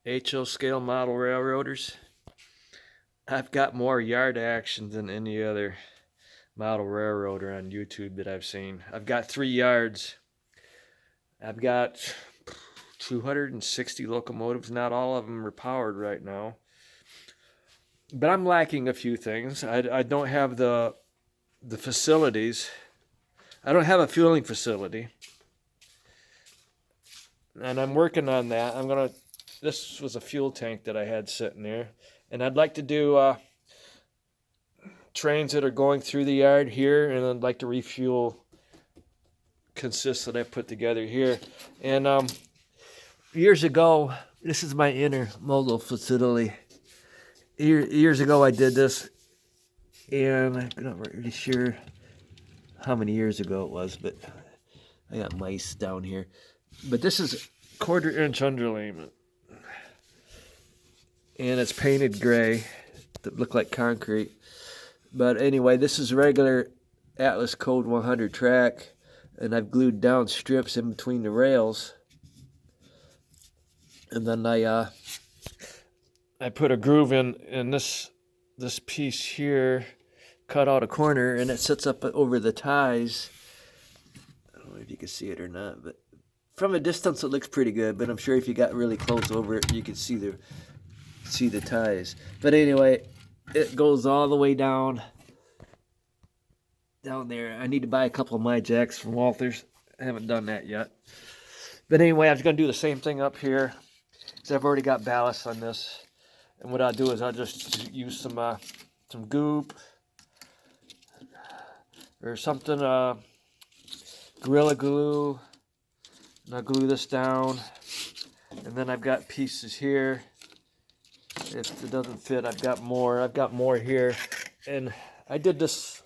HO scale model railroaders. I've got more yard action than any other model railroader on YouTube that I've seen. I've got 3 yards. I've got 260 locomotives. Not all of them are powered right now. But I'm lacking a few things. I don't have the facilities. I don't have a fueling facility. And I'm working on that. This was a fuel tank that I had sitting there. And I'd like to do trains that are going through the yard here, and I'd like to refuel consists that I put together here. And years ago, this is my intermodal facility. Years ago, I did this, and I'm not really sure how many years ago it was, but I got mice down here. But this is 1/4 inch underlayment, and it's painted gray that look like concrete. But anyway, this is regular Atlas Code 100 track, and I've glued down strips in between the rails. And then I put a groove in this piece here, cut out a corner, and it sits up over the ties. I don't know if you can see it or not, but from a distance it looks pretty good. But I'm sure if you got really close over it, you could see the ties. But anyway, it goes all the way down there. I need to buy a couple of my jacks from Walther's. I haven't done that yet. But anyway, I was going to do the same thing up here, because I've already got ballast on this. And what I'll do is I'll just use some goop or something, Gorilla Glue, and I'll glue this down. And then I've got pieces here. If it doesn't fit, I've got more here. And I did this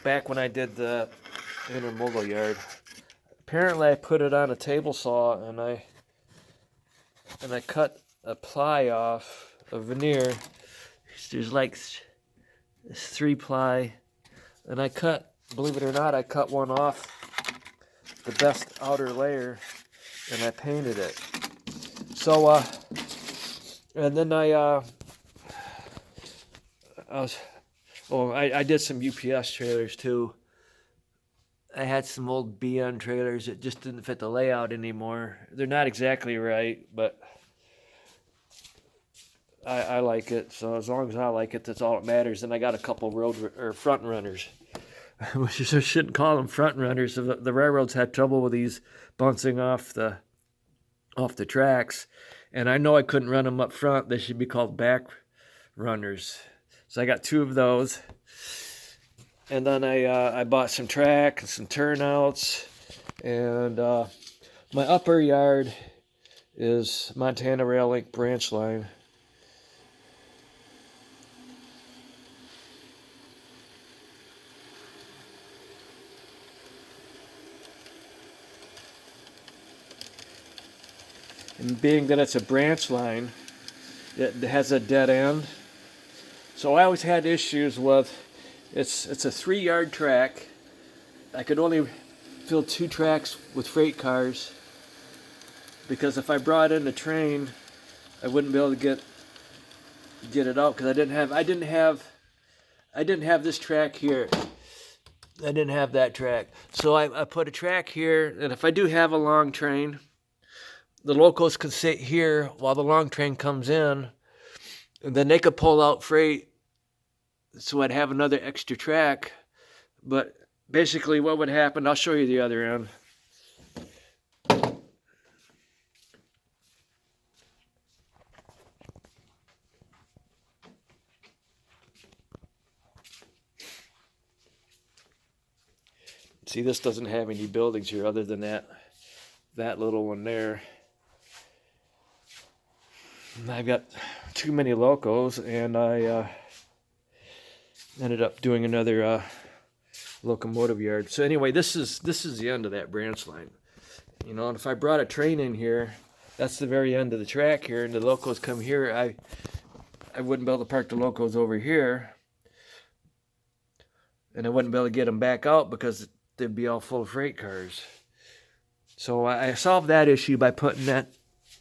back when I did the intermodal yard. Apparently I put it on a table saw, and I cut a ply off a veneer. There's like this 3-ply, and I cut, believe it or not, I cut one off the best outer layer, and I painted it. So and then I did some UPS trailers too. I had some old BN trailers that just didn't fit the layout anymore. They're not exactly right, but I like it. So as long as I like it, that's all that matters. And I got a couple front runners. Which I shouldn't call them front runners. The railroads had trouble with these bouncing off the tracks, and I know I couldn't run them up front. They should be called back runners. So I got 2 of those. And then I bought some track and some turnouts. And my upper yard is Montana Rail Link branch line. And being that it's a branch line, it has a dead end. So I always had issues with, it's a 3-yard track. I could only fill 2 tracks with freight cars, because if I brought in a train, I wouldn't be able to get it out, because I didn't have this track here. I didn't have that track. So I put a track here, and if I do have a long train, the locos can sit here while the long train comes in, and then they could pull out freight, so I'd have another extra track. But basically what would happen, I'll show you the other end. See, this doesn't have any buildings here other than that little one there. I've got too many locos, and I ended up doing another locomotive yard. So anyway, this is the end of that branch line. You know, and if I brought a train in here, that's the very end of the track here, and the locos come here, I wouldn't be able to park the locos over here, and I wouldn't be able to get them back out because they'd be all full of freight cars. So I solved that issue by putting that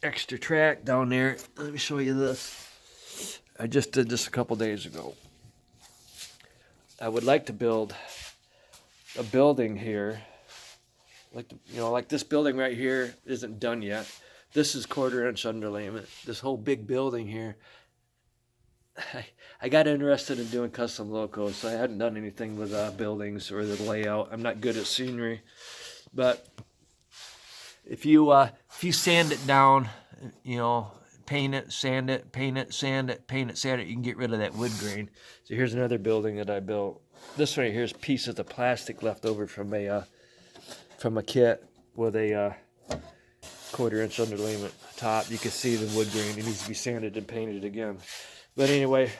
extra track down there. Let me show you this. I just did this a couple days ago. I would like to build a building here, like this building right here isn't done yet. This is 1/4 inch underlayment. This whole big building here, I got interested in doing custom locos, so I hadn't done anything with buildings or the layout. I'm not good at scenery, but if you sand it down, paint it, sand it, paint it, sand it, paint it, sand it, you can get rid of that wood grain. So here's another building that I built. This one right here is pieces of plastic left over from a kit with a 1/4 inch underlayment top. You can see the wood grain. It needs to be sanded and painted again. But anyway,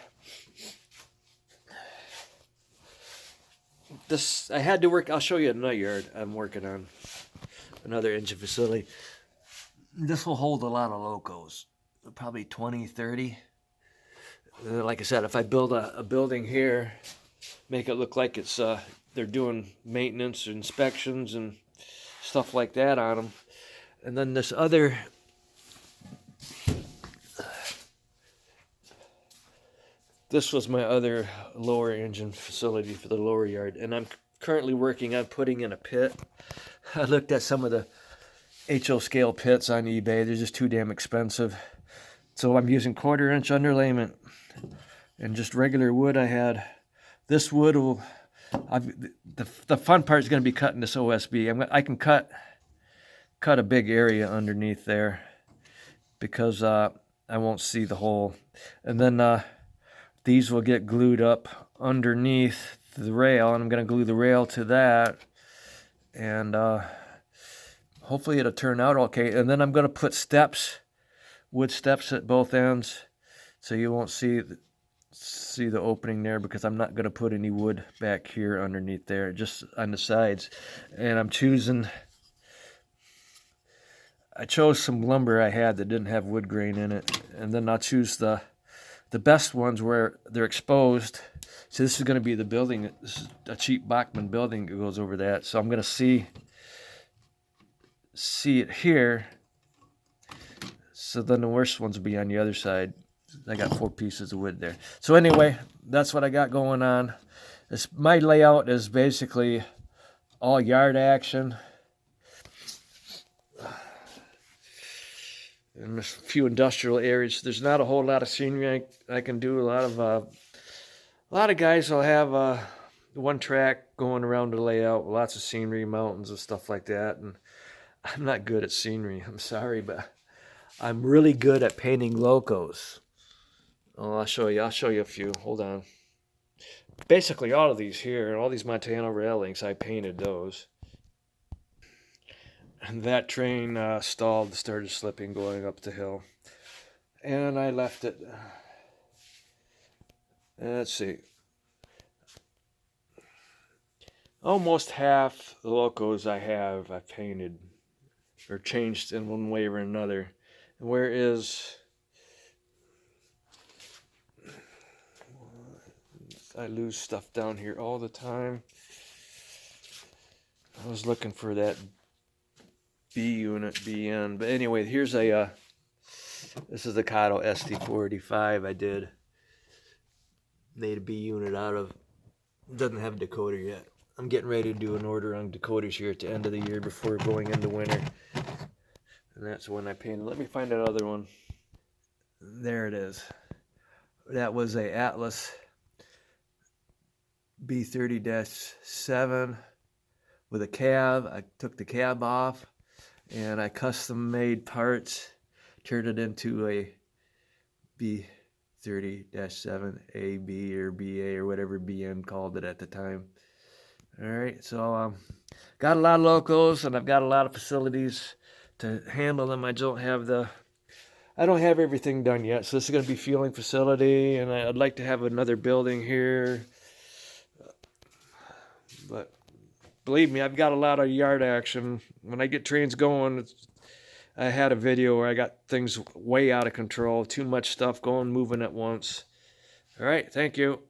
this I had to work. I'll show you another yard I'm working on, another engine facility. This will hold a lot of locos, probably 20, 30. Like I said, if I build a building here, make it look like it's they're doing maintenance or inspections and stuff like that on them. And then this other, this was my other lower engine facility for the lower yard, and I'm currently working on putting in a pit. I looked at some of the HO scale pits on eBay. They're just too damn expensive. So I'm using 1/4 inch underlayment and just regular wood I had. This wood will, the fun part is going to be cutting this OSB. I can cut a big area underneath there because I won't see the hole. And then these will get glued up underneath the rail, and I'm going to glue the rail to that, and hopefully it'll turn out okay. And then I'm going to put steps, wood steps at both ends, so you won't see the opening there, because I'm not going to put any wood back here underneath there, just on the sides. And I chose some lumber I had that didn't have wood grain in it, and then I'll choose the best ones where they're exposed. So this is going to be the building. This is a cheap Bachmann building that goes over that. So I'm going to see it here. So then the worst ones will be on the other side. I got 4 pieces of wood there. So anyway, that's what I got going on. My layout is basically all yard action. And there's a few industrial areas. There's not a whole lot of scenery I can do. A lot of guys will have one track going around the layout, lots of scenery, mountains and stuff like that. And I'm not good at scenery. I'm sorry, but I'm really good at painting locos. Oh, I'll show you a few. Hold on. Basically, all of these here, all these Montana railings, I painted those. And that train stalled, started slipping going up the hill. And I left it. Let's see. Almost half the locos I've painted or changed in one way or another. Whereas I lose stuff down here all the time. I was looking for that B unit, BN. But anyway, here's this is the Kato SD485 I did. Made a B unit out of. Doesn't have a decoder yet. I'm getting ready to do an order on decoders here at the end of the year before going into winter. And that's when I painted. Let me find that other one. There it is. That was a Atlas B30-7 with a cab. I took the cab off and I custom made parts, turned it into a B30-7 AB or BA or whatever BN called it at the time. All right, so got a lot of locos and I've got a lot of facilities to handle them. I don't have everything done yet, so this is going to be fueling facility, and I'd like to have another building here. But believe me, I've got a lot of yard action. When I get trains going, I had a video where I got things way out of control, too much stuff moving at once. All right, thank you.